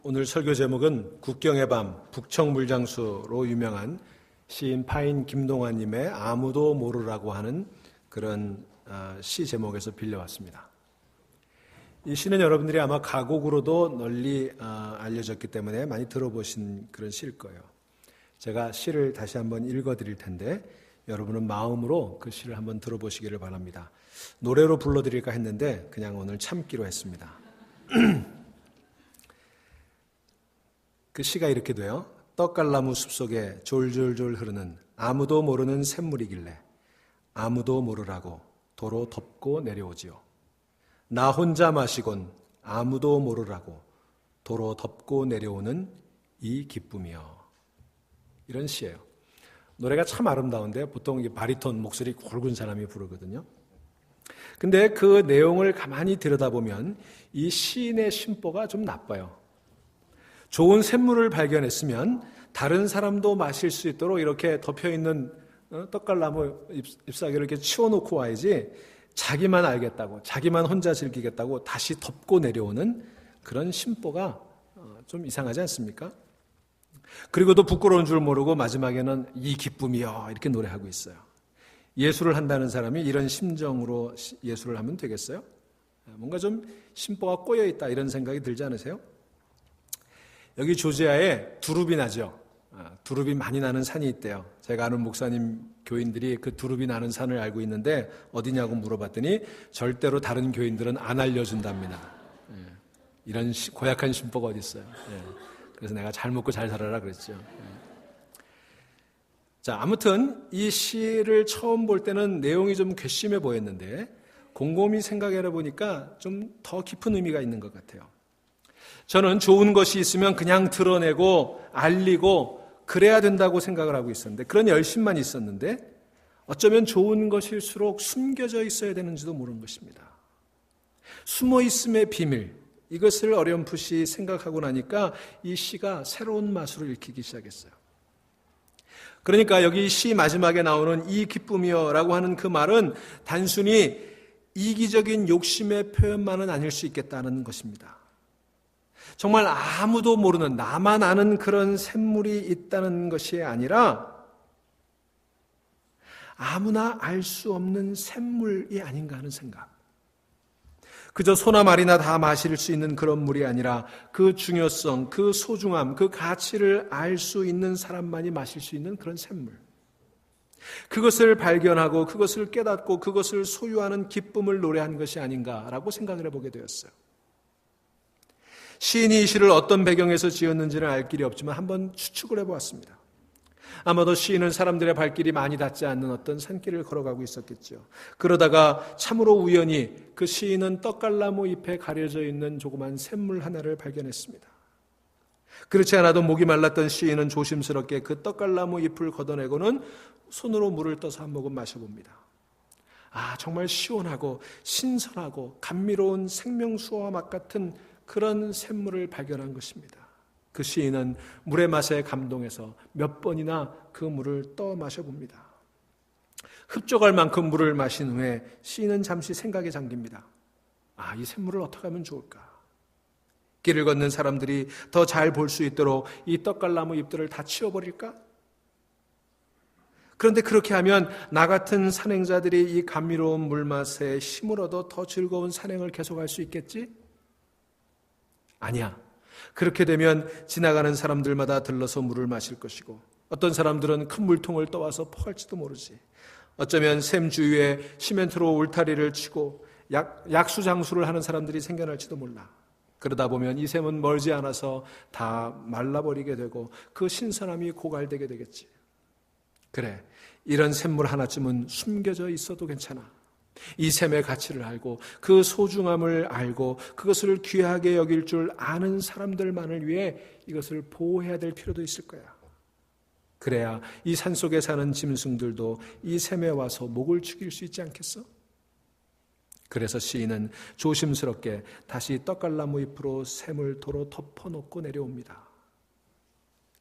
오늘 설교 제목은 국경의 밤 북청물장수로 유명한 시인 파인 김동완님의 아무도 모르라고 하는 그런 시 제목에서 빌려왔습니다. 이 시는 여러분들이 아마 가곡으로도 널리 알려졌기 때문에 많이 들어보신 그런 시일 거예요. 제가 시를 다시 한번 읽어드릴 텐데 여러분은 마음으로 그 시를 한번 들어보시기를 바랍니다. 노래로 불러드릴까 했는데 그냥 오늘 참기로 했습니다. 그 시가 이렇게 돼요. 떡갈나무 숲속에 졸졸졸 흐르는 아무도 모르는 샘물이길래 아무도 모르라고 도로 덮고 내려오지요. 나 혼자 마시곤 아무도 모르라고 도로 덮고 내려오는 이 기쁨이요. 이런 시예요. 노래가 참 아름다운데 보통 바리톤 목소리 굵은 사람이 부르거든요. 근데 그 내용을 가만히 들여다보면 이 시인의 심보가 좀 나빠요. 좋은 샘물을 발견했으면 다른 사람도 마실 수 있도록 이렇게 덮여있는 떡갈나무 잎사귀를 이렇게 치워놓고 와야지 자기만 알겠다고, 자기만 혼자 즐기겠다고 다시 덮고 내려오는 그런 심보가 좀 이상하지 않습니까? 그리고도 부끄러운 줄 모르고 마지막에는 이 기쁨이요 이렇게 노래하고 있어요. 예술을 한다는 사람이 이런 심정으로 예술을 하면 되겠어요? 뭔가 좀 심보가 꼬여있다 이런 생각이 들지 않으세요? 여기 조지아에 두릅이 나죠. 두릅이 많이 나는 산이 있대요. 제가 아는 목사님 교인들이 그 두릅이 나는 산을 알고 있는데 어디냐고 물어봤더니 절대로 다른 교인들은 안 알려준답니다. 이런 고약한 심보가 어디 있어요. 그래서 내가 잘 먹고 잘 살아라 그랬죠. 자, 아무튼 이 시를 처음 볼 때는 내용이 좀 괘씸해 보였는데 곰곰이 생각해 보니까 좀 더 깊은 의미가 있는 것 같아요. 저는 좋은 것이 있으면 그냥 드러내고 알리고 그래야 된다고 생각을 하고 있었는데 그런 열심만 있었는데 어쩌면 좋은 것일수록 숨겨져 있어야 되는지도 모르는 것입니다. 숨어 있음의 비밀, 이것을 어렴풋이 생각하고 나니까 이 시가 새로운 맛으로 읽히기 시작했어요. 그러니까 여기 시 마지막에 나오는 이 기쁨이여라고 하는 그 말은 단순히 이기적인 욕심의 표현만은 아닐 수 있겠다는 것입니다. 정말 아무도 모르는 나만 아는 그런 샘물이 있다는 것이 아니라 아무나 알 수 없는 샘물이 아닌가 하는 생각. 그저 소나 말이나 다 마실 수 있는 그런 물이 아니라 그 중요성, 그 소중함, 그 가치를 알 수 있는 사람만이 마실 수 있는 그런 샘물. 그것을 발견하고 그것을 깨닫고 그것을 소유하는 기쁨을 노래한 것이 아닌가라고 생각을 해보게 되었어요. 시인이 이 시를 어떤 배경에서 지었는지는 알 길이 없지만 한번 추측을 해보았습니다. 아마도 시인은 사람들의 발길이 많이 닿지 않는 어떤 산길을 걸어가고 있었겠죠. 그러다가 참으로 우연히 그 시인은 떡갈나무 잎에 가려져 있는 조그만 샘물 하나를 발견했습니다. 그렇지 않아도 목이 말랐던 시인은 조심스럽게 그 떡갈나무 잎을 걷어내고는 손으로 물을 떠서 한 모금 마셔봅니다. 정말 시원하고 신선하고 감미로운 생명수와 맛 같은 그런 샘물을 발견한 것입니다. 그 시인은 물의 맛에 감동해서 몇 번이나 그 물을 떠 마셔봅니다. 흡족할 만큼 물을 마신 후에 시인은 잠시 생각에 잠깁니다. 이 샘물을 어떻게 하면 좋을까? 길을 걷는 사람들이 더 잘 볼 수 있도록 이 떡갈나무 잎들을 다 치워버릴까? 그런데 그렇게 하면 나 같은 산행자들이 이 감미로운 물맛에 힘을 얻어 더 즐거운 산행을 계속할 수 있겠지? 아니야. 그렇게 되면 지나가는 사람들마다 들러서 물을 마실 것이고 어떤 사람들은 큰 물통을 떠와서 퍼갈지도 모르지. 어쩌면 샘 주위에 시멘트로 울타리를 치고 약수장수를 하는 사람들이 생겨날지도 몰라. 그러다 보면 이 샘은 멀지 않아서 다 말라버리게 되고 그 신선함이 고갈되게 되겠지. 그래, 이런 샘물 하나쯤은 숨겨져 있어도 괜찮아. 이 샘의 가치를 알고 그 소중함을 알고 그것을 귀하게 여길 줄 아는 사람들만을 위해 이것을 보호해야 될 필요도 있을 거야. 그래야 이 산속에 사는 짐승들도 이 샘에 와서 목을 축일 수 있지 않겠어? 그래서 시인은 조심스럽게 다시 떡갈나무 잎으로 샘을 도로 덮어놓고 내려옵니다.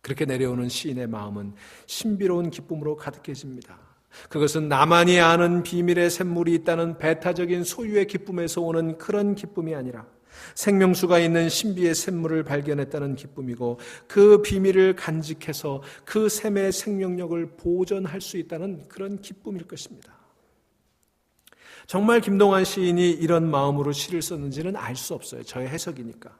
그렇게 내려오는 시인의 마음은 신비로운 기쁨으로 가득해집니다. 그것은 나만이 아는 비밀의 샘물이 있다는 배타적인 소유의 기쁨에서 오는 그런 기쁨이 아니라 생명수가 있는 신비의 샘물을 발견했다는 기쁨이고 그 비밀을 간직해서 그 샘의 생명력을 보존할 수 있다는 그런 기쁨일 것입니다. 정말 김동완 시인이 이런 마음으로 시를 썼는지는 알 수 없어요. 저의 해석이니까.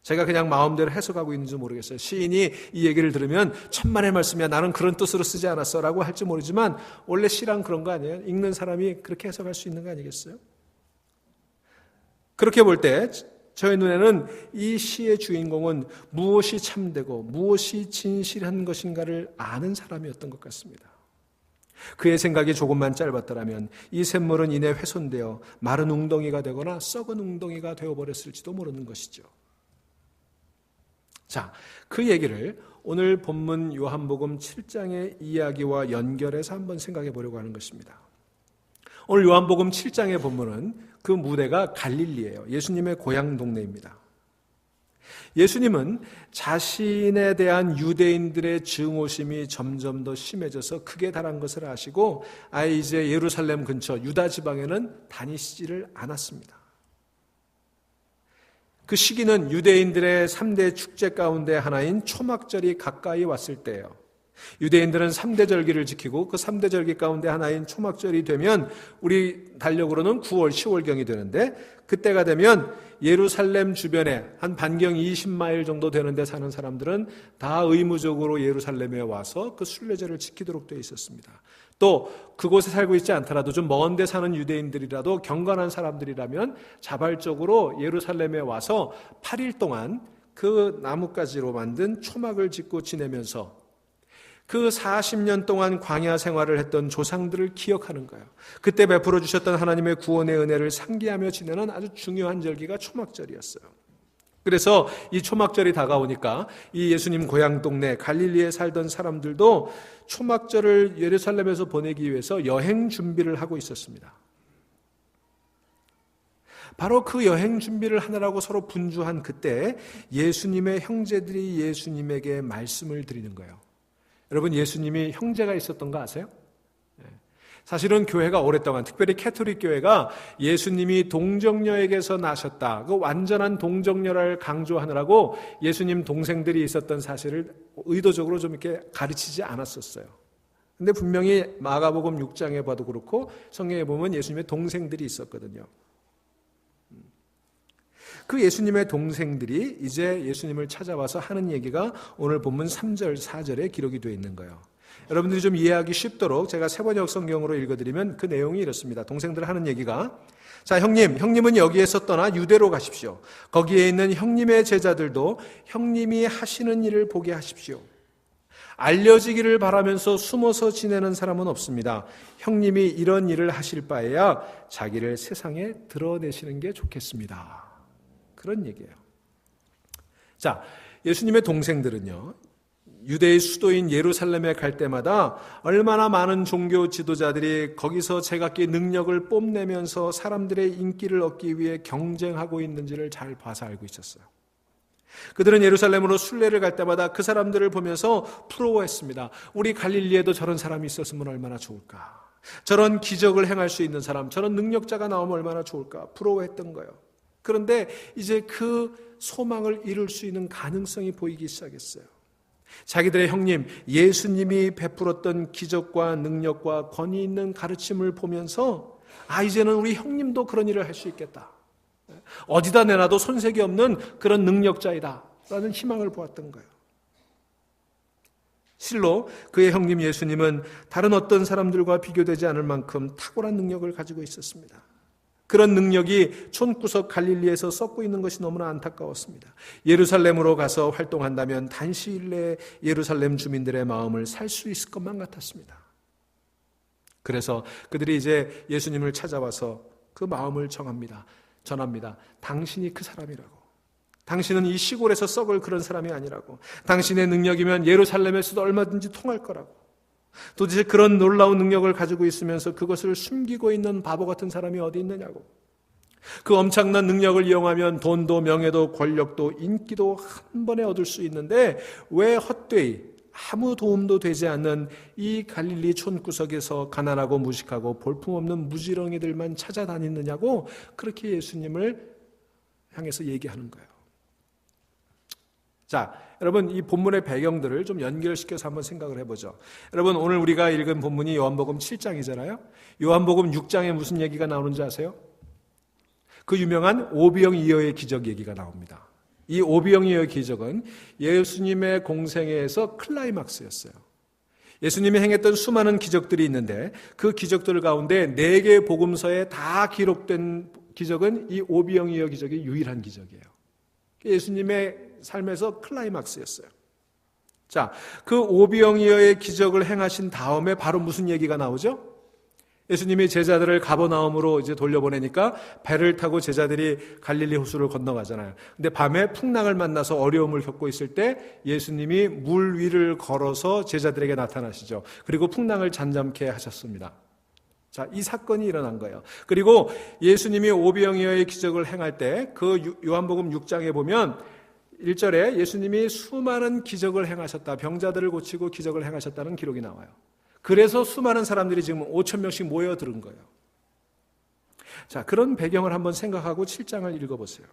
제가 그냥 마음대로 해석하고 있는지 모르겠어요. 시인이 이 얘기를 들으면 천만의 말씀이야, 나는 그런 뜻으로 쓰지 않았어 라고 할지 모르지만 원래 시란 그런 거 아니에요? 읽는 사람이 그렇게 해석할 수 있는 거 아니겠어요? 그렇게 볼 때 저의 눈에는 이 시의 주인공은 무엇이 참되고 무엇이 진실한 것인가를 아는 사람이었던 것 같습니다. 그의 생각이 조금만 짧았더라면 이 샘물은 이내 훼손되어 마른 웅덩이가 되거나 썩은 웅덩이가 되어버렸을지도 모르는 것이죠. 자, 그 얘기를 오늘 본문 요한복음 7장의 이야기와 연결해서 한번 생각해 보려고 하는 것입니다. 오늘 요한복음 7장의 본문은 그 무대가 갈릴리예요. 예수님의 고향 동네입니다. 예수님은 자신에 대한 유대인들의 증오심이 점점 더 심해져서 극에 달한 것을 아시고 아예 이제 예루살렘 근처 유다 지방에는 다니시지를 않았습니다. 그 시기는 유대인들의 3대 축제 가운데 하나인 초막절이 가까이 왔을 때예요. 유대인들은 3대 절기를 지키고 그 3대 절기 가운데 하나인 초막절이 되면 우리 달력으로는 9월, 10월경이 되는데 그때가 되면 예루살렘 주변에 한 반경 20마일 정도 되는 데 사는 사람들은 다 의무적으로 예루살렘에 와서 그 순례절을 지키도록 되어 있었습니다. 또 그곳에 살고 있지 않더라도 좀 먼 데 사는 유대인들이라도 경건한 사람들이라면 자발적으로 예루살렘에 와서 8일 동안 그 나뭇가지로 만든 초막을 짓고 지내면서 그 40년 동안 광야 생활을 했던 조상들을 기억하는 거예요. 그때 베풀어 주셨던 하나님의 구원의 은혜를 상기하며 지내는 아주 중요한 절기가 초막절이었어요. 그래서 이 초막절이 다가오니까 이 예수님 고향 동네 갈릴리에 살던 사람들도 초막절을 예루살렘에서 보내기 위해서 여행 준비를 하고 있었습니다. 바로 그 여행 준비를 하느라고 서로 분주한 그때 예수님의 형제들이 예수님에게 말씀을 드리는 거예요. 여러분, 예수님이 형제가 있었던 거 아세요? 사실은 교회가 오랫동안, 특별히 캐톨릭 교회가 예수님이 동정녀에게서 나셨다, 그 완전한 동정녀를 강조하느라고 예수님 동생들이 있었던 사실을 의도적으로 좀 이렇게 가르치지 않았었어요. 근데 분명히 마가복음 6장에 봐도 그렇고 성경에 보면 예수님의 동생들이 있었거든요. 그 예수님의 동생들이 이제 예수님을 찾아와서 하는 얘기가 오늘 본문 3절, 4절에 기록이 되어 있는 거예요. 여러분들이 좀 이해하기 쉽도록 제가 세번역 성경으로 읽어드리면 그 내용이 이렇습니다. 동생들 하는 얘기가, 자, 형님은 여기에서 떠나 유대로 가십시오. 거기에 있는 형님의 제자들도 형님이 하시는 일을 보게 하십시오. 알려지기를 바라면서 숨어서 지내는 사람은 없습니다. 형님이 이런 일을 하실 바에야 자기를 세상에 드러내시는 게 좋겠습니다. 그런 얘기예요. 자, 예수님의 동생들은요, 유대의 수도인 예루살렘에 갈 때마다 얼마나 많은 종교 지도자들이 거기서 제각기 능력을 뽐내면서 사람들의 인기를 얻기 위해 경쟁하고 있는지를 잘 봐서 알고 있었어요. 그들은 예루살렘으로 순례를 갈 때마다 그 사람들을 보면서 부러워했습니다. 우리 갈릴리에도 저런 사람이 있었으면 얼마나 좋을까. 저런 기적을 행할 수 있는 사람, 저런 능력자가 나오면 얼마나 좋을까. 부러워했던 거예요. 그런데 이제 그 소망을 이룰 수 있는 가능성이 보이기 시작했어요. 자기들의 형님 예수님이 베풀었던 기적과 능력과 권위 있는 가르침을 보면서 이제는 우리 형님도 그런 일을 할 수 있겠다. 어디다 내놔도 손색이 없는 그런 능력자이다 라는 희망을 보았던 거예요. 실로 그의 형님 예수님은 다른 어떤 사람들과 비교되지 않을 만큼 탁월한 능력을 가지고 있었습니다. 그런 능력이 촌구석 갈릴리에서 썩고 있는 것이 너무나 안타까웠습니다. 예루살렘으로 가서 활동한다면 단시일 내에 예루살렘 주민들의 마음을 살 수 있을 것만 같았습니다. 그래서 그들이 이제 예수님을 찾아와서 그 마음을 전합니다. 당신이 그 사람이라고. 당신은 이 시골에서 썩을 그런 사람이 아니라고. 당신의 능력이면 예루살렘에서도 얼마든지 통할 거라고. 도대체 그런 놀라운 능력을 가지고 있으면서 그것을 숨기고 있는 바보 같은 사람이 어디 있느냐고. 그 엄청난 능력을 이용하면 돈도 명예도 권력도 인기도 한 번에 얻을 수 있는데 왜 헛되이 아무 도움도 되지 않는 이 갈릴리 촌구석에서 가난하고 무식하고 볼품없는 무지렁이들만 찾아다니느냐고 그렇게 예수님을 향해서 얘기하는 거예요. 자, 여러분 이 본문의 배경들을 좀 연결시켜서 한번 생각을 해보죠. 여러분 오늘 우리가 읽은 본문이 요한복음 7장이잖아요. 요한복음 6장에 무슨 얘기가 나오는지 아세요? 그 유명한 오병이어의 기적 얘기가 나옵니다. 이 오병이어의 기적은 예수님의 공생애에서 클라이막스였어요. 예수님이 행했던 수많은 기적들이 있는데 그 기적들 가운데 4개의 복음서에 다 기록된 기적은 이 오병이어 기적이 유일한 기적이에요. 예수님의 삶에서 클라이막스였어요. 자, 그 오병이어의 기적을 행하신 다음에 바로 무슨 얘기가 나오죠? 예수님이 제자들을 가버나움으로 이제 돌려보내니까 배를 타고 제자들이 갈릴리 호수를 건너가잖아요. 근데 밤에 풍랑을 만나서 어려움을 겪고 있을 때 예수님이 물 위를 걸어서 제자들에게 나타나시죠. 그리고 풍랑을 잠잠케 하셨습니다. 자, 이 사건이 일어난 거예요. 그리고 예수님이 오병이어의 기적을 행할 때 그 요한복음 6장에 보면 1절에 예수님이 수많은 기적을 행하셨다. 병자들을 고치고 기적을 행하셨다는 기록이 나와요. 그래서 수많은 사람들이 지금 5,000명씩 모여들은 거예요. 자, 그런 배경을 한번 생각하고 7장을 읽어보세요.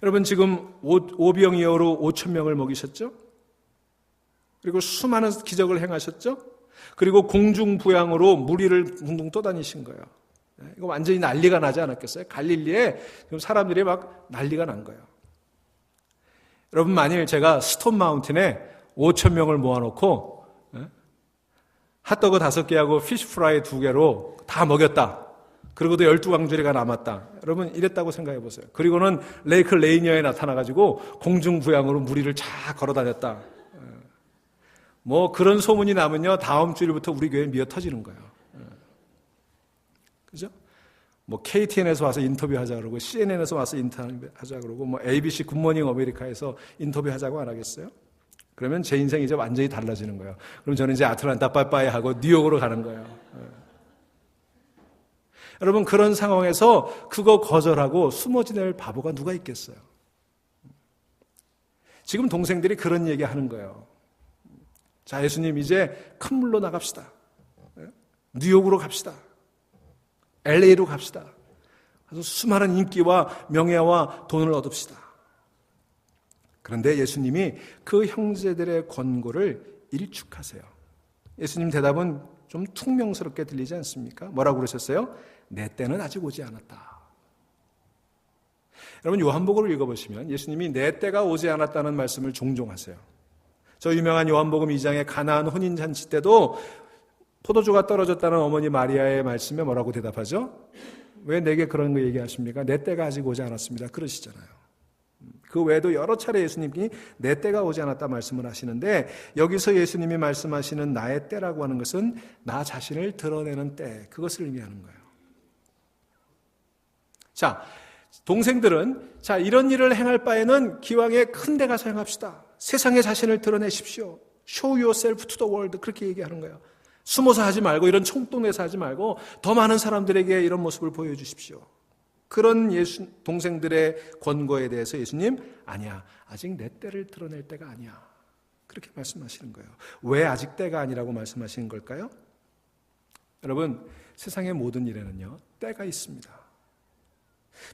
여러분 지금 오병이어로 5,000명을 먹이셨죠? 그리고 수많은 기적을 행하셨죠? 그리고 공중부양으로 무리를 둥둥 떠다니신 거예요. 이거 완전히 난리가 나지 않았겠어요? 갈릴리에 지금 사람들이 막 난리가 난 거예요. 여러분 만일 제가 스톤 마운틴에 5,000명을 모아놓고 핫도그 5개하고 피쉬프라이 2개로 다 먹였다. 그리고도 12광주리가 남았다. 여러분 이랬다고 생각해 보세요. 그리고는 레이크 레이니어에 나타나가지고 공중부양으로 무리를 쫙 걸어다녔다. 뭐 그런 소문이 나면요 다음 주일부터 우리 교회 미어 터지는 거예요. 그죠? 뭐 KTN에서 와서 인터뷰하자 그러고 CNN에서 와서 인터뷰하자 그러고 뭐 ABC 굿모닝 아메리카에서 인터뷰하자고 안 하겠어요? 그러면 제 인생이 이제 완전히 달라지는 거예요. 그럼 저는 이제 아틀란타 빠이빠이 하고 뉴욕으로 가는 거예요. 여러분 그런 상황에서 그거 거절하고 숨어 지낼 바보가 누가 있겠어요? 지금 동생들이 그런 얘기 하는 거예요. 자, 예수님 이제 큰 물로 나갑시다. 뉴욕으로 갑시다. LA로 갑시다. 그래서 수많은 인기와 명예와 돈을 얻읍시다. 그런데 예수님이 그 형제들의 권고를 일축하세요. 예수님 대답은 좀 퉁명스럽게 들리지 않습니까? 뭐라고 그러셨어요? 내 때는 아직 오지 않았다. 여러분 요한복음을 읽어보시면 예수님이 내 때가 오지 않았다는 말씀을 종종 하세요. 저 유명한 요한복음 2장의 가나안 혼인잔치 때도 포도주가 떨어졌다는 어머니 마리아의 말씀에 뭐라고 대답하죠? 왜 내게 그런 거 얘기하십니까? 내 때가 아직 오지 않았습니다. 그러시잖아요. 그 외에도 여러 차례 예수님이 내 때가 오지 않았다 말씀을 하시는데 여기서 예수님이 말씀하시는 나의 때라고 하는 것은 나 자신을 드러내는 때, 그것을 의미하는 거예요. 자, 동생들은 자 이런 일을 행할 바에는 기왕에 큰 데 가서 행합시다. 세상에 자신을 드러내십시오. Show yourself to the world. 그렇게 얘기하는 거예요. 숨어서 하지 말고 이런 총동네에서 하지 말고 더 많은 사람들에게 이런 모습을 보여주십시오. 그런 동생들의 권고에 대해서 예수님 아니야. 아직 내 때를 드러낼 때가 아니야. 그렇게 말씀하시는 거예요. 왜 아직 때가 아니라고 말씀하시는 걸까요? 여러분 세상의 모든 일에는요 때가 있습니다.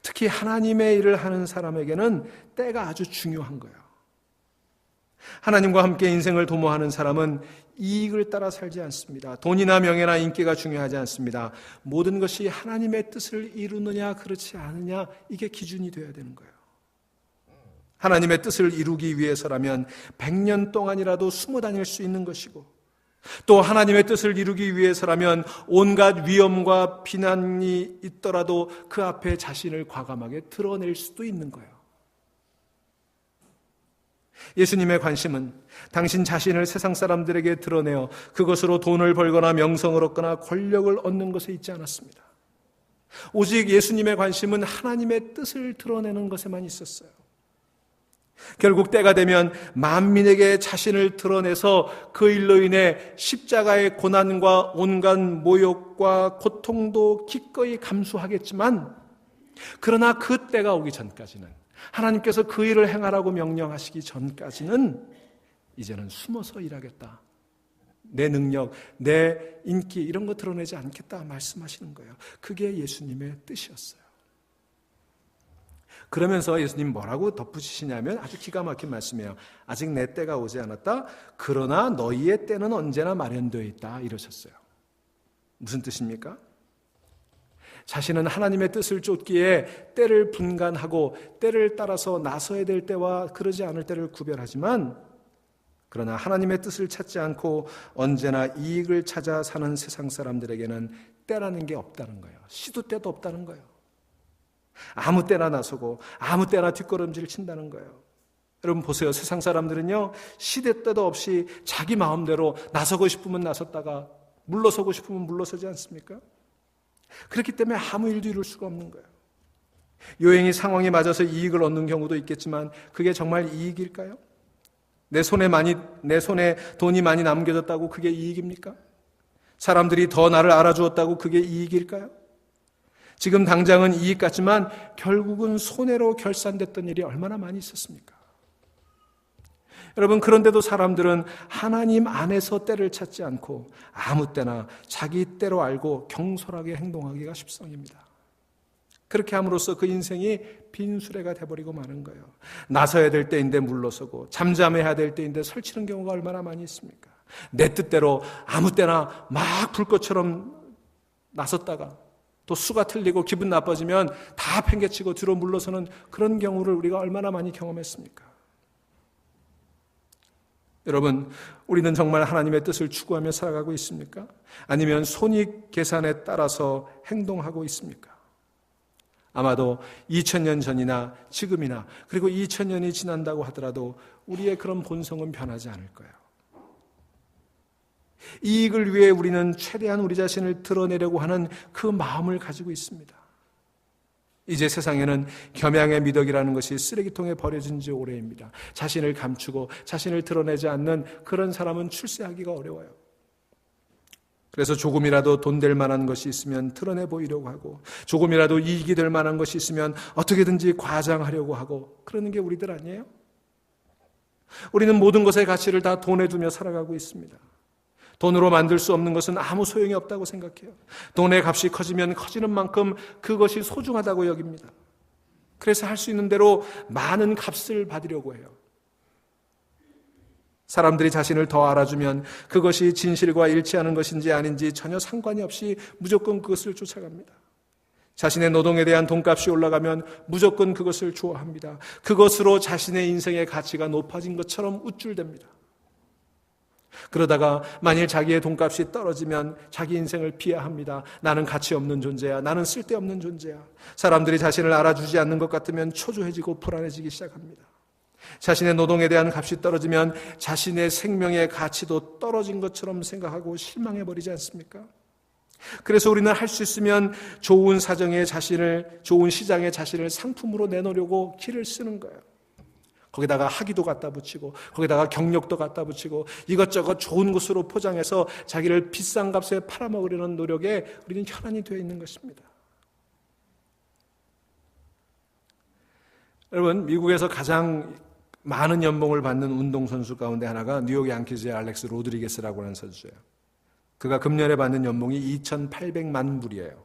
특히 하나님의 일을 하는 사람에게는 때가 아주 중요한 거예요. 하나님과 함께 인생을 도모하는 사람은 이익을 따라 살지 않습니다. 돈이나 명예나 인기가 중요하지 않습니다. 모든 것이 하나님의 뜻을 이루느냐 그렇지 않느냐 이게 기준이 되어야 되는 거예요. 하나님의 뜻을 이루기 위해서라면 100년 동안이라도 숨어 다닐 수 있는 것이고 또 하나님의 뜻을 이루기 위해서라면 온갖 위험과 비난이 있더라도 그 앞에 자신을 과감하게 드러낼 수도 있는 거예요. 예수님의 관심은 당신 자신을 세상 사람들에게 드러내어 그것으로 돈을 벌거나 명성을 얻거나 권력을 얻는 것에 있지 않았습니다. 오직 예수님의 관심은 하나님의 뜻을 드러내는 것에만 있었어요. 결국 때가 되면 만민에게 자신을 드러내서 그 일로 인해 십자가의 고난과 온갖 모욕과 고통도 기꺼이 감수하겠지만 그러나 그 때가 오기 전까지는 하나님께서 그 일을 행하라고 명령하시기 전까지는 이제는 숨어서 일하겠다. 내 능력, 내 인기 이런 거 드러내지 않겠다 말씀하시는 거예요. 그게 예수님의 뜻이었어요. 그러면서 예수님 뭐라고 덧붙이시냐면 아주 기가 막힌 말씀이에요. 아직 내 때가 오지 않았다. 그러나 너희의 때는 언제나 마련되어 있다. 이러셨어요. 무슨 뜻입니까? 자신은 하나님의 뜻을 쫓기에 때를 분간하고 때를 따라서 나서야 될 때와 그러지 않을 때를 구별하지만, 그러나 하나님의 뜻을 찾지 않고 언제나 이익을 찾아 사는 세상 사람들에게는 때라는 게 없다는 거예요. 시도 때도 없다는 거예요. 아무 때나 나서고 아무 때나 뒷걸음질 친다는 거예요. 여러분 보세요. 세상 사람들은요, 시대 때도 없이 자기 마음대로 나서고 싶으면 나섰다가 물러서고 싶으면 물러서지 않습니까? 그렇기 때문에 아무 일도 이룰 수가 없는 거예요. 요행이 상황에 맞아서 이익을 얻는 경우도 있겠지만 그게 정말 이익일까요? 내 손에 돈이 많이 남겨졌다고 그게 이익입니까? 사람들이 더 나를 알아주었다고 그게 이익일까요? 지금 당장은 이익 같지만 결국은 손해로 결산됐던 일이 얼마나 많이 있었습니까? 여러분, 그런데도 사람들은 하나님 안에서 때를 찾지 않고 아무 때나 자기 때로 알고 경솔하게 행동하기가 십성입니다. 그렇게 함으로써 그 인생이 빈수레가 돼버리고 마는 거예요. 나서야 될 때인데 물러서고 잠잠해야 될 때인데 설치는 경우가 얼마나 많이 있습니까? 내 뜻대로 아무 때나 막 불꽃처럼 나섰다가 또 수가 틀리고 기분 나빠지면 다 팽개치고 뒤로 물러서는 그런 경우를 우리가 얼마나 많이 경험했습니까? 여러분, 우리는 정말 하나님의 뜻을 추구하며 살아가고 있습니까? 아니면 손익 계산에 따라서 행동하고 있습니까? 아마도 2000년 전이나 지금이나 그리고 2000년이 지난다고 하더라도 우리의 그런 본성은 변하지 않을 거예요. 이익을 위해 우리는 최대한 우리 자신을 드러내려고 하는 그 마음을 가지고 있습니다. 이제 세상에는 겸양의 미덕이라는 것이 쓰레기통에 버려진 지 오래입니다. 자신을 감추고 자신을 드러내지 않는 그런 사람은 출세하기가 어려워요. 그래서 조금이라도 돈 될 만한 것이 있으면 드러내 보이려고 하고, 조금이라도 이익이 될 만한 것이 있으면 어떻게든지 과장하려고 하고, 그러는 게 우리들 아니에요? 우리는 모든 것의 가치를 다 돈에 두며 살아가고 있습니다. 돈으로 만들 수 없는 것은 아무 소용이 없다고 생각해요. 돈의 값이 커지면 커지는 만큼 그것이 소중하다고 여깁니다. 그래서 할 수 있는 대로 많은 값을 받으려고 해요. 사람들이 자신을 더 알아주면 그것이 진실과 일치하는 것인지 아닌지 전혀 상관이 없이 무조건 그것을 쫓아갑니다. 자신의 노동에 대한 돈값이 올라가면 무조건 그것을 좋아합니다. 그것으로 자신의 인생의 가치가 높아진 것처럼 우쭐댑니다. 그러다가 만일 자기의 돈값이 떨어지면 자기 인생을 비하합니다. 나는 가치 없는 존재야. 나는 쓸데없는 존재야. 사람들이 자신을 알아주지 않는 것 같으면 초조해지고 불안해지기 시작합니다. 자신의 노동에 대한 값이 떨어지면 자신의 생명의 가치도 떨어진 것처럼 생각하고 실망해버리지 않습니까? 그래서 우리는 할 수 있으면 좋은 사정에 자신을, 좋은 시장에 자신을 상품으로 내놓으려고 길을 쓰는 거예요. 거기다가 학위도 갖다 붙이고 거기다가 경력도 갖다 붙이고 이것저것 좋은 것으로 포장해서 자기를 비싼 값에 팔아먹으려는 노력에 우리는 혈안이 되어 있는 것입니다. 여러분, 미국에서 가장 많은 연봉을 받는 운동선수 가운데 하나가 뉴욕 양키즈의 알렉스 로드리게스라고 하는 선수예요. 그가 금년에 받는 연봉이 2,800만 불이에요.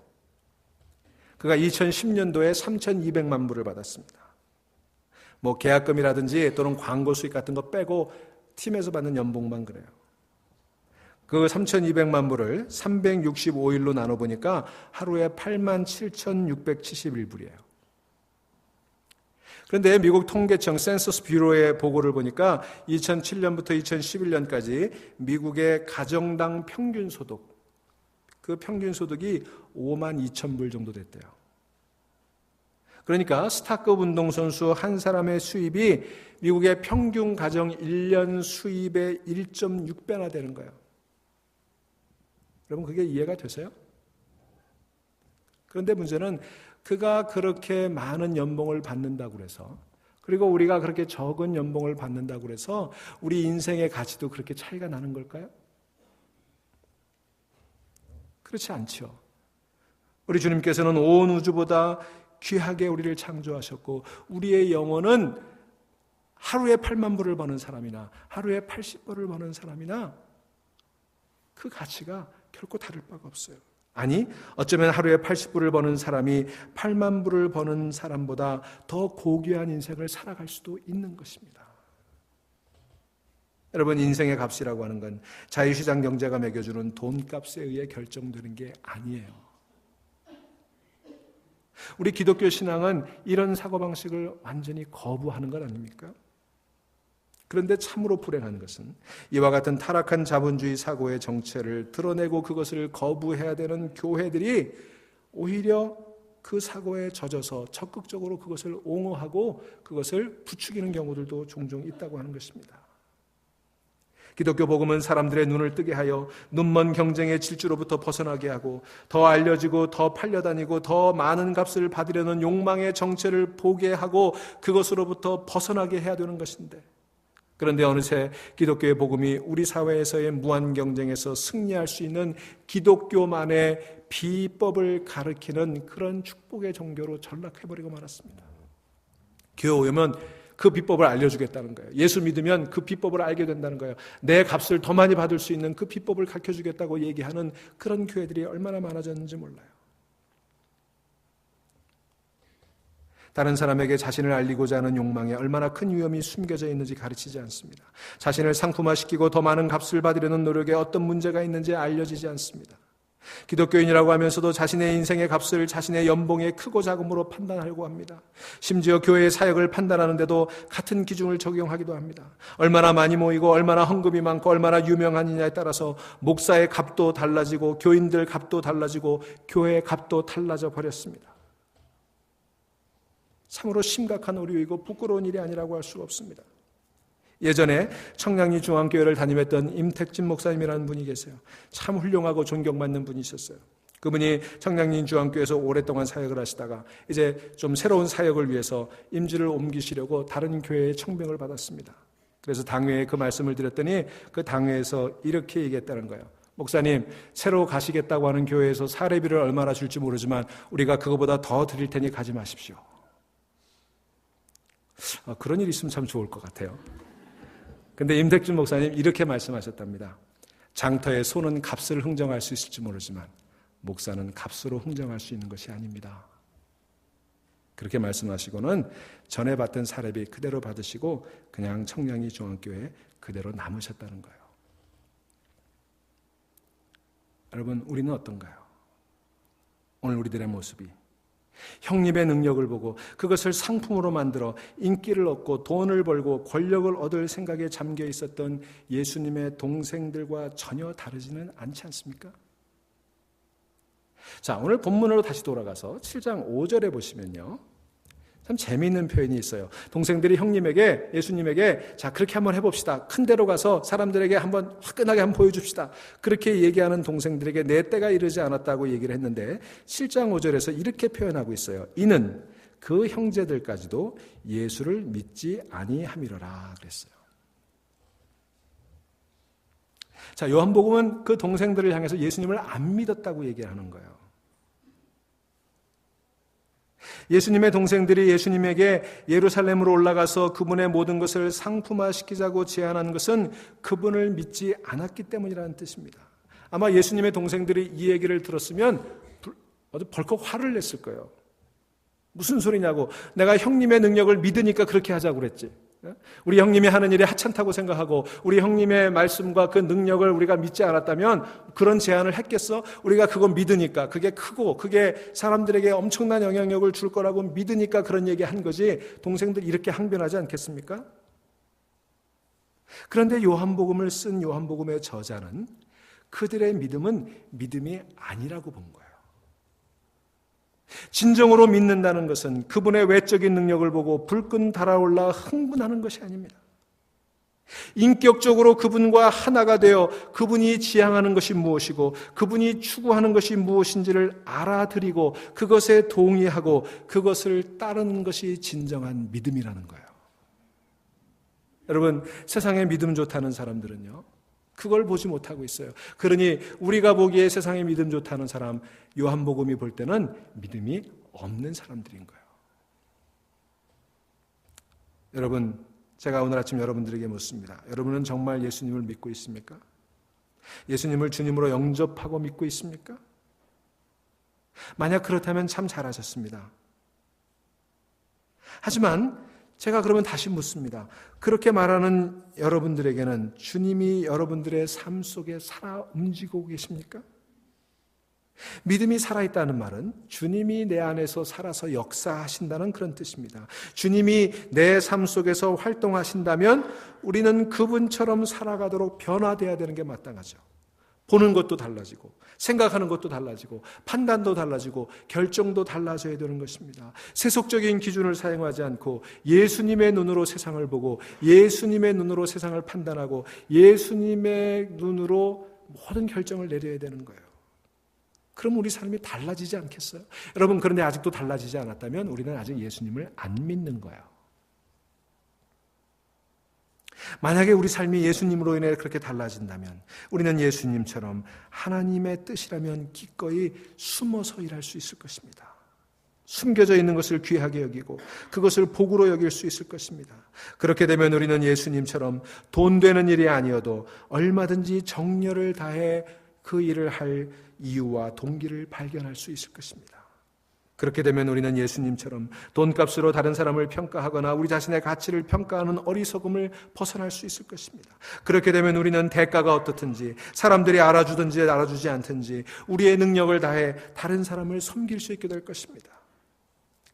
그가 2010년도에 3,200만 불을 받았습니다. 뭐 계약금이라든지 또는 광고 수익 같은 거 빼고 팀에서 받는 연봉만 그래요. 그 3,200만 불을 365일로 나눠보니까 하루에 87,671불이에요. 그런데 미국 통계청 센서스 뷰로의 보고를 보니까 2007년부터 2011년까지 미국의 가정당 평균 소득, 그 평균 소득이 52,000불 정도 됐대요. 그러니까 스타급 운동선수 한 사람의 수입이 미국의 평균 가정 1년 수입의 1.6배나 되는 거예요. 여러분, 그게 이해가 되세요? 그런데 문제는 그가 그렇게 많은 연봉을 받는다고 해서, 그리고 우리가 그렇게 적은 연봉을 받는다고 해서 우리 인생의 가치도 그렇게 차이가 나는 걸까요? 그렇지 않죠. 우리 주님께서는 온 우주보다 귀하게 우리를 창조하셨고 우리의 영혼은 하루에 8만 불을 버는 사람이나 하루에 80불을 버는 사람이나 그 가치가 결코 다를 바가 없어요. 아니, 어쩌면 하루에 80불을 버는 사람이 8만 불을 버는 사람보다 더 고귀한 인생을 살아갈 수도 있는 것입니다. 여러분, 인생의 값이라고 하는 건 자유시장 경제가 매겨주는 돈값에 의해 결정되는 게 아니에요. 우리 기독교 신앙은 이런 사고방식을 완전히 거부하는 것 아닙니까? 그런데 참으로 불행한 것은 이와 같은 타락한 자본주의 사고의 정체를 드러내고 그것을 거부해야 되는 교회들이 오히려 그 사고에 젖어서 적극적으로 그것을 옹호하고 그것을 부추기는 경우들도 종종 있다고 하는 것입니다. 기독교 복음은 사람들의 눈을 뜨게 하여 눈먼 경쟁의 질주로부터 벗어나게 하고 더 알려지고 더 팔려다니고 더 많은 값을 받으려는 욕망의 정체를 보게 하고 그것으로부터 벗어나게 해야 되는 것인데, 그런데 어느새 기독교의 복음이 우리 사회에서의 무한 경쟁에서 승리할 수 있는 기독교만의 비법을 가르치는 그런 축복의 종교로 전락해버리고 말았습니다. 교회 오면 그 비법을 알려주겠다는 거예요. 예수 믿으면 그 비법을 알게 된다는 거예요. 내 값을 더 많이 받을 수 있는 그 비법을 가르쳐주겠다고 얘기하는 그런 교회들이 얼마나 많아졌는지 몰라요. 다른 사람에게 자신을 알리고자 하는 욕망에 얼마나 큰 위험이 숨겨져 있는지 가르치지 않습니다. 자신을 상품화시키고 더 많은 값을 받으려는 노력에 어떤 문제가 있는지 알려지지 않습니다. 기독교인이라고 하면서도 자신의 인생의 값을 자신의 연봉의 크고 작음으로 판단하려고 합니다. 심지어 교회의 사역을 판단하는데도 같은 기준을 적용하기도 합니다. 얼마나 많이 모이고 얼마나 헌금이 많고 얼마나 유명하느냐에 따라서 목사의 값도 달라지고 교인들 값도 달라지고 교회의 값도 달라져 버렸습니다. 참으로 심각한 오류이고 부끄러운 일이 아니라고 할 수가 없습니다. 예전에 청량리 중앙교회를 담임했던 임택진 목사님이라는 분이 계세요. 참 훌륭하고 존경받는 분이셨어요. 그분이 청량리 중앙교회에서 오랫동안 사역을 하시다가 이제 좀 새로운 사역을 위해서 임지를 옮기시려고 다른 교회에 청빙을 받았습니다. 그래서 당회에 그 말씀을 드렸더니 그 당회에서 이렇게 얘기했다는 거예요. 목사님, 새로 가시겠다고 하는 교회에서 사례비를 얼마나 줄지 모르지만 우리가 그거보다 더 드릴 테니 가지 마십시오. 그런 일이 있으면 참 좋을 것 같아요. 근데 임택준 목사님 이렇게 말씀하셨답니다. 장터의 소는 값을 흥정할 수 있을지 모르지만 목사는 값으로 흥정할 수 있는 것이 아닙니다. 그렇게 말씀하시고는 전에 받던 사례비 그대로 받으시고 그냥 청량리 중앙교회에 그대로 남으셨다는 거예요. 여러분, 우리는 어떤가요? 오늘 우리들의 모습이 형님의 능력을 보고 그것을 상품으로 만들어 인기를 얻고 돈을 벌고 권력을 얻을 생각에 잠겨 있었던 예수님의 동생들과 전혀 다르지는 않지 않습니까? 자, 오늘 본문으로 다시 돌아가서 7장 5절에 보시면요, 참 재미있는 표현이 있어요. 동생들이 형님에게, 예수님에게 자, 그렇게 한번 해봅시다. 큰 데로 가서 사람들에게 한번 화끈하게 한번 보여줍시다. 그렇게 얘기하는 동생들에게 내 때가 이르지 않았다고 얘기를 했는데 7장 5절에서 이렇게 표현하고 있어요. 이는 그 형제들까지도 예수를 믿지 아니함이로라 그랬어요. 자, 요한복음은 그 동생들을 향해서 예수님을 안 믿었다고 얘기하는 거예요. 예수님의 동생들이 예수님에게 예루살렘으로 올라가서 그분의 모든 것을 상품화시키자고 제안한 것은 그분을 믿지 않았기 때문이라는 뜻입니다. 아마 예수님의 동생들이 이 얘기를 들었으면 아주 벌컥 화를 냈을 거예요. 무슨 소리냐고. 내가 형님의 능력을 믿으니까 그렇게 하자고 그랬지. 우리 형님이 하는 일이 하찮다고 생각하고 우리 형님의 말씀과 그 능력을 우리가 믿지 않았다면 그런 제안을 했겠어? 우리가 그거 믿으니까, 그게 크고 그게 사람들에게 엄청난 영향력을 줄 거라고 믿으니까 그런 얘기 한 거지. 동생들 이렇게 항변하지 않겠습니까? 그런데 요한복음을 쓴 요한복음의 저자는 그들의 믿음은 믿음이 아니라고 본 거예요. 진정으로 믿는다는 것은 그분의 외적인 능력을 보고 불끈 달아올라 흥분하는 것이 아닙니다. 인격적으로 그분과 하나가 되어 그분이 지향하는 것이 무엇이고 그분이 추구하는 것이 무엇인지를 알아들이고 그것에 동의하고 그것을 따르는 것이 진정한 믿음이라는 거예요. 여러분, 세상에 믿음 좋다는 사람들은요, 그걸 보지 못하고 있어요. 그러니 우리가 보기에 세상에 믿음 좋다는 사람, 요한복음이 볼 때는 믿음이 없는 사람들인 거예요. 여러분, 제가 오늘 아침 여러분들에게 묻습니다. 여러분은 정말 예수님을 믿고 있습니까? 예수님을 주님으로 영접하고 믿고 있습니까? 만약 그렇다면 참 잘하셨습니다. 하지만 제가 그러면 다시 묻습니다. 그렇게 말하는 여러분들에게는 주님이 여러분들의 삶 속에 살아 움직이고 계십니까? 믿음이 살아있다는 말은 주님이 내 안에서 살아서 역사하신다는 그런 뜻입니다. 주님이 내 삶 속에서 활동하신다면 우리는 그분처럼 살아가도록 변화되어야 되는 게 마땅하죠. 보는 것도 달라지고 생각하는 것도 달라지고 판단도 달라지고 결정도 달라져야 되는 것입니다. 세속적인 기준을 사용하지 않고 예수님의 눈으로 세상을 보고 예수님의 눈으로 세상을 판단하고 예수님의 눈으로 모든 결정을 내려야 되는 거예요. 그럼 우리 삶이 달라지지 않겠어요? 여러분, 그런데 아직도 달라지지 않았다면 우리는 아직 예수님을 안 믿는 거예요. 만약에 우리 삶이 예수님으로 인해 그렇게 달라진다면 우리는 예수님처럼 하나님의 뜻이라면 기꺼이 숨어서 일할 수 있을 것입니다. 숨겨져 있는 것을 귀하게 여기고 그것을 복으로 여길 수 있을 것입니다. 그렇게 되면 우리는 예수님처럼 돈 되는 일이 아니어도 얼마든지 정열을 다해 그 일을 할 이유와 동기를 발견할 수 있을 것입니다. 그렇게 되면 우리는 예수님처럼 돈값으로 다른 사람을 평가하거나 우리 자신의 가치를 평가하는 어리석음을 벗어날 수 있을 것입니다. 그렇게 되면 우리는 대가가 어떻든지 사람들이 알아주든지 알아주지 않든지 우리의 능력을 다해 다른 사람을 섬길 수 있게 될 것입니다.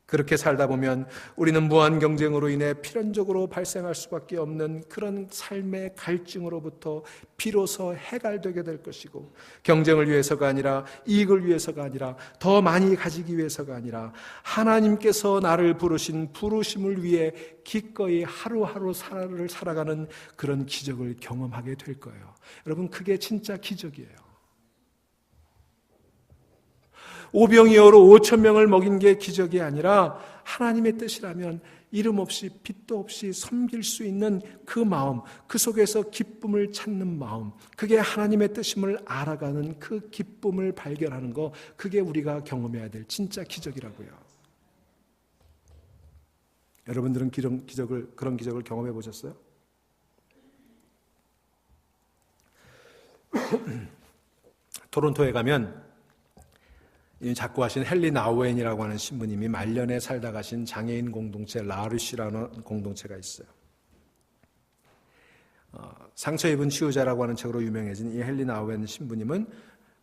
그렇게 살다 보면 우리는 무한 경쟁으로 인해 필연적으로 발생할 수밖에 없는 그런 삶의 갈증으로부터 비로소 해갈되게 될 것이고 경쟁을 위해서가 아니라 이익을 위해서가 아니라 더 많이 가지기 위해서가 아니라 하나님께서 나를 부르신 부르심을 위해 기꺼이 하루하루 살아가는 그런 기적을 경험하게 될 거예요. 여러분, 그게 진짜 기적이에요. 오병이어로 5,000명을 먹인 게 기적이 아니라 하나님의 뜻이라면 이름 없이 빛도 없이 섬길 수 있는 그 마음, 그 속에서 기쁨을 찾는 마음, 그게 하나님의 뜻임을 알아가는 그 기쁨을 발견하는 거, 그게 우리가 경험해야 될 진짜 기적이라고요. 여러분들은 그런 기적을 경험해 보셨어요? 토론토에 가면 작고하신 헨리 나우엔이라고 하는 신부님이 말년에 살다 가신 장애인 공동체 라르시라는 공동체가 있어요. 상처 입은 치유자라고 하는 책으로 유명해진 이 헨리 나우엔 신부님은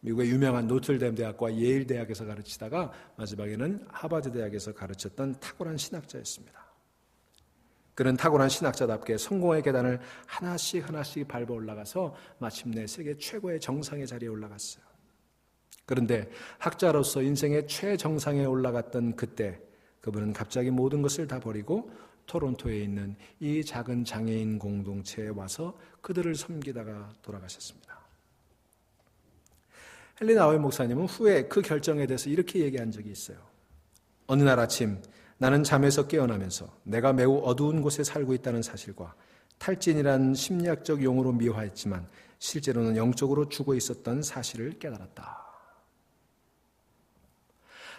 미국의 유명한 노틀댐 대학과 예일 대학에서 가르치다가 마지막에는 하버드 대학에서 가르쳤던 탁월한 신학자였습니다. 그는 탁월한 신학자답게 성공의 계단을 하나씩 밟아 올라가서 마침내 세계 최고의 정상의 자리에 올라갔어요. 그런데 학자로서 인생의 최정상에 올라갔던 그때 그분은 갑자기 모든 것을 다 버리고 토론토에 있는 이 작은 장애인 공동체에 와서 그들을 섬기다가 돌아가셨습니다. 헨리 나우엔 목사님은 후에 그 결정에 대해서 이렇게 얘기한 적이 있어요. 어느 날 아침 나는 잠에서 깨어나면서 내가 매우 어두운 곳에 살고 있다는 사실과 탈진이란 심리학적 용어로 미화했지만 실제로는 영적으로 죽어 있었던 사실을 깨달았다.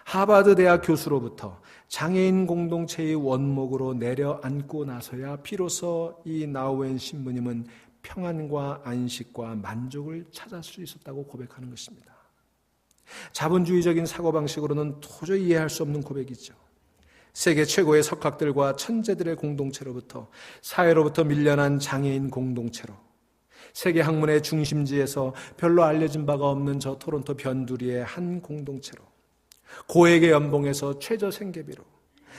하버드 대학 교수로부터 장애인 공동체의 원목으로 내려앉고 나서야 비로소 이 나우엔 신부님은 평안과 안식과 만족을 찾을 수 있었다고 고백하는 것입니다. 자본주의적인 사고방식으로는 도저히 이해할 수 없는 고백이죠. 세계 최고의 석학들과 천재들의 공동체로부터 사회로부터 밀려난 장애인 공동체로 세계 학문의 중심지에서 별로 알려진 바가 없는 저 토론토 변두리의 한 공동체로 고액의 연봉에서 최저 생계비로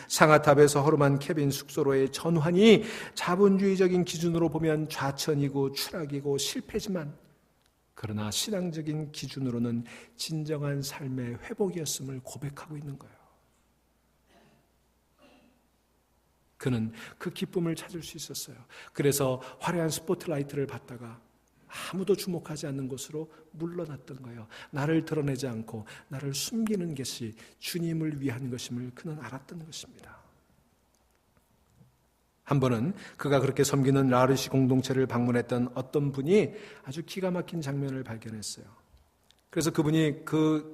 상아탑에서 허름한 캐빈 숙소로의 전환이 자본주의적인 기준으로 보면 좌천이고 추락이고 실패지만 그러나 신앙적인 기준으로는 진정한 삶의 회복이었음을 고백하고 있는 거예요. 그는 그 기쁨을 찾을 수 있었어요. 그래서 화려한 스포트라이트를 받다가 아무도 주목하지 않는 곳으로 물러났던 거예요. 나를 드러내지 않고 나를 숨기는 것이 주님을 위한 것임을 그는 알았던 것입니다. 한 번은 그가 그렇게 섬기는 라르시 공동체를 방문했던 어떤 분이 아주 기가 막힌 장면을 발견했어요. 그래서 그분이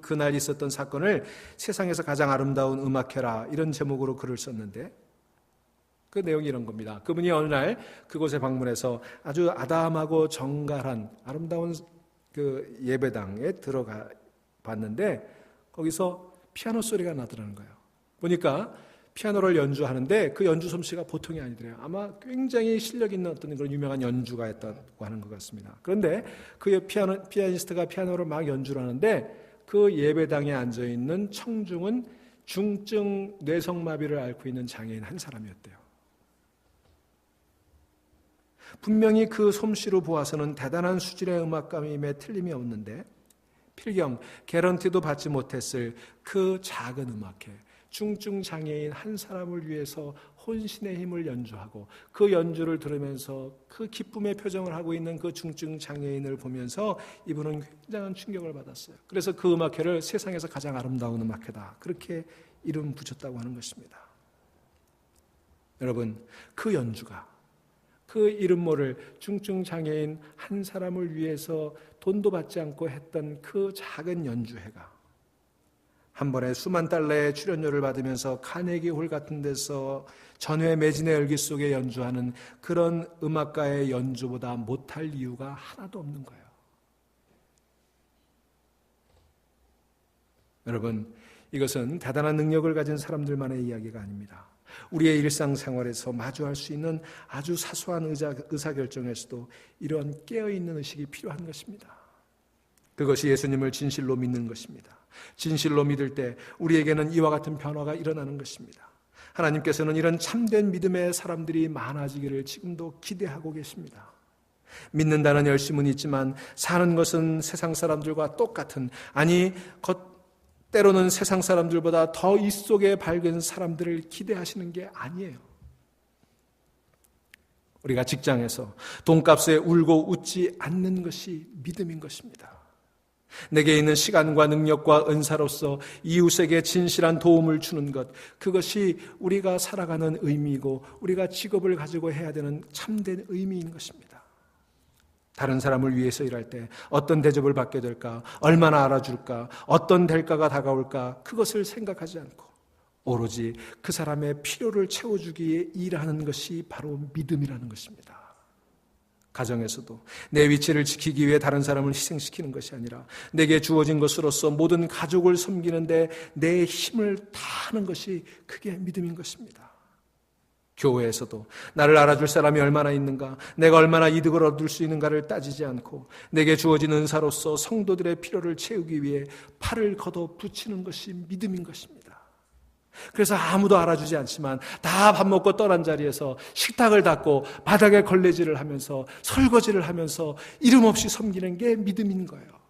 그날 있었던 사건을 세상에서 가장 아름다운 음악회라 이런 제목으로 글을 썼는데 그 내용이 이런 겁니다. 그분이 어느 날 그곳에 방문해서 아주 아담하고 정갈한 아름다운 그 예배당에 들어가 봤는데 거기서 피아노 소리가 나더라는 거예요. 보니까 피아노를 연주하는데 그 연주 솜씨가 보통이 아니더래요. 아마 굉장히 실력 있는 어떤 그런 유명한 연주가였다고 하는 것 같습니다. 그런데 그 피아니스트가 피아노를 막 연주를 하는데 그 예배당에 앉아있는 청중은 중증 뇌성마비를 앓고 있는 장애인 한 사람이었대요. 분명히 그 솜씨로 보아서는 대단한 수준의 음악감임에 틀림이 없는데 필경 개런티도 받지 못했을 그 작은 음악회, 중증 장애인 한 사람을 위해서 혼신의 힘을 연주하고 그 연주를 들으면서 그 기쁨의 표정을 하고 있는 그 중증 장애인을 보면서 이분은 굉장한 충격을 받았어요. 그래서 그 음악회를 세상에서 가장 아름다운 음악회다, 그렇게 이름 붙였다고 하는 것입니다. 여러분, 그 연주가, 그 이름 모를 중증 장애인 한 사람을 위해서 돈도 받지 않고 했던 그 작은 연주회가 한 번에 수만 달러의 출연료를 받으면서 카네기 홀 같은 데서 전회 매진의 열기 속에 연주하는 그런 음악가의 연주보다 못할 이유가 하나도 없는 거예요. 여러분, 이것은 대단한 능력을 가진 사람들만의 이야기가 아닙니다. 우리의 일상생활에서 마주할 수 있는 아주 사소한 의사결정에서도 이런 깨어있는 의식이 필요한 것입니다. 그것이 예수님을 진실로 믿는 것입니다. 진실로 믿을 때 우리에게는 이와 같은 변화가 일어나는 것입니다. 하나님께서는 이런 참된 믿음의 사람들이 많아지기를 지금도 기대하고 계십니다. 믿는다는 열심은 있지만 사는 것은 세상 사람들과 똑같은, 아니 때로는 세상 사람들보다 더 입속에 밝은 사람들을 기대하시는 게 아니에요. 우리가 직장에서 돈값에 울고 웃지 않는 것이 믿음인 것입니다. 내게 있는 시간과 능력과 은사로서 이웃에게 진실한 도움을 주는 것, 그것이 우리가 살아가는 의미이고 우리가 직업을 가지고 해야 되는 참된 의미인 것입니다. 다른 사람을 위해서 일할 때 어떤 대접을 받게 될까, 얼마나 알아줄까, 어떤 대가가 다가올까, 그것을 생각하지 않고 오로지 그 사람의 필요를 채워주기에 일하는 것이 바로 믿음이라는 것입니다. 가정에서도 내 위치를 지키기 위해 다른 사람을 희생시키는 것이 아니라 내게 주어진 것으로서 모든 가족을 섬기는데 내 힘을 다하는 것이 그게 믿음인 것입니다. 교회에서도 나를 알아줄 사람이 얼마나 있는가, 내가 얼마나 이득을 얻을 수 있는가를 따지지 않고 내게 주어진 은사로서 성도들의 필요를 채우기 위해 팔을 걷어 붙이는 것이 믿음인 것입니다. 그래서 아무도 알아주지 않지만 다 밥 먹고 떠난 자리에서 식탁을 닦고 바닥에 걸레질을 하면서 설거지를 하면서 이름 없이 섬기는 게 믿음인 거예요.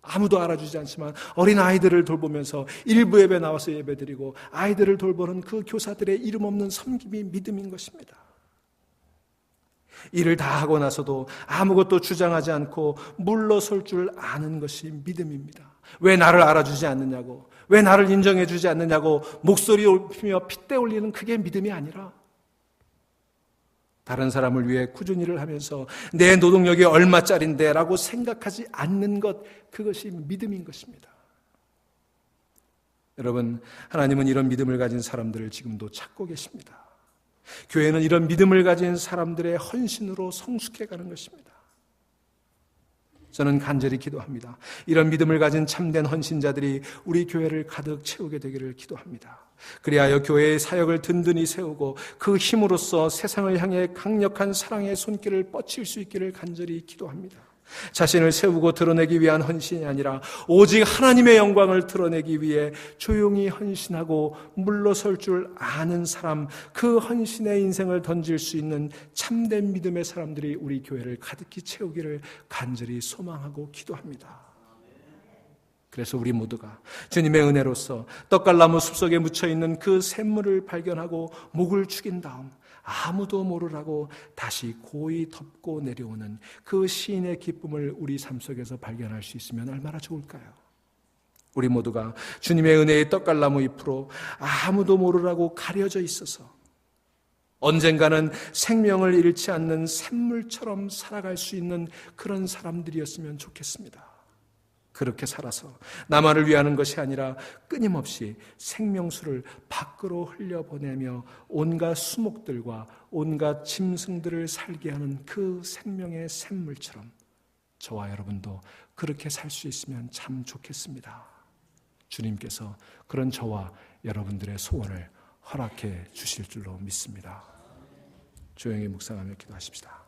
아무도 알아주지 않지만 어린 아이들을 돌보면서 일부 예배 나와서 예배드리고 아이들을 돌보는 그 교사들의 이름 없는 섬김이 믿음인 것입니다. 일을 다 하고 나서도 아무것도 주장하지 않고 물러설 줄 아는 것이 믿음입니다. 왜 나를 알아주지 않느냐고, 왜 나를 인정해 주지 않느냐고 목소리 높이며 핏대 올리는 그게 믿음이 아니라 다른 사람을 위해 꾸준히 일을 하면서 내 노동력이 얼마짜린데 라고 생각하지 않는 것, 그것이 믿음인 것입니다. 여러분, 하나님은 이런 믿음을 가진 사람들을 지금도 찾고 계십니다. 교회는 이런 믿음을 가진 사람들의 헌신으로 성숙해가는 것입니다. 저는 간절히 기도합니다. 이런 믿음을 가진 참된 헌신자들이 우리 교회를 가득 채우게 되기를 기도합니다. 그리하여 교회의 사역을 든든히 세우고 그 힘으로써 세상을 향해 강력한 사랑의 손길을 뻗칠 수 있기를 간절히 기도합니다. 자신을 세우고 드러내기 위한 헌신이 아니라 오직 하나님의 영광을 드러내기 위해 조용히 헌신하고 물러설 줄 아는 사람, 그 헌신의 인생을 던질 수 있는 참된 믿음의 사람들이 우리 교회를 가득히 채우기를 간절히 소망하고 기도합니다. 그래서 우리 모두가 주님의 은혜로서 떡갈나무 숲속에 묻혀있는 그 샘물을 발견하고 목을 축인 다음 아무도 모르라고 다시 고이 덮고 내려오는 그 시인의 기쁨을 우리 삶 속에서 발견할 수 있으면 얼마나 좋을까요? 우리 모두가 주님의 은혜의 떡갈나무 잎으로 아무도 모르라고 가려져 있어서 언젠가는 생명을 잃지 않는 샘물처럼 살아갈 수 있는 그런 사람들이었으면 좋겠습니다. 그렇게 살아서 나만을 위하는 것이 아니라 끊임없이 생명수를 밖으로 흘려보내며 온갖 수목들과 온갖 짐승들을 살게 하는 그 생명의 샘물처럼 저와 여러분도 그렇게 살 수 있으면 참 좋겠습니다. 주님께서 그런 저와 여러분들의 소원을 허락해 주실 줄로 믿습니다. 조용히 묵상하며 기도하십시다.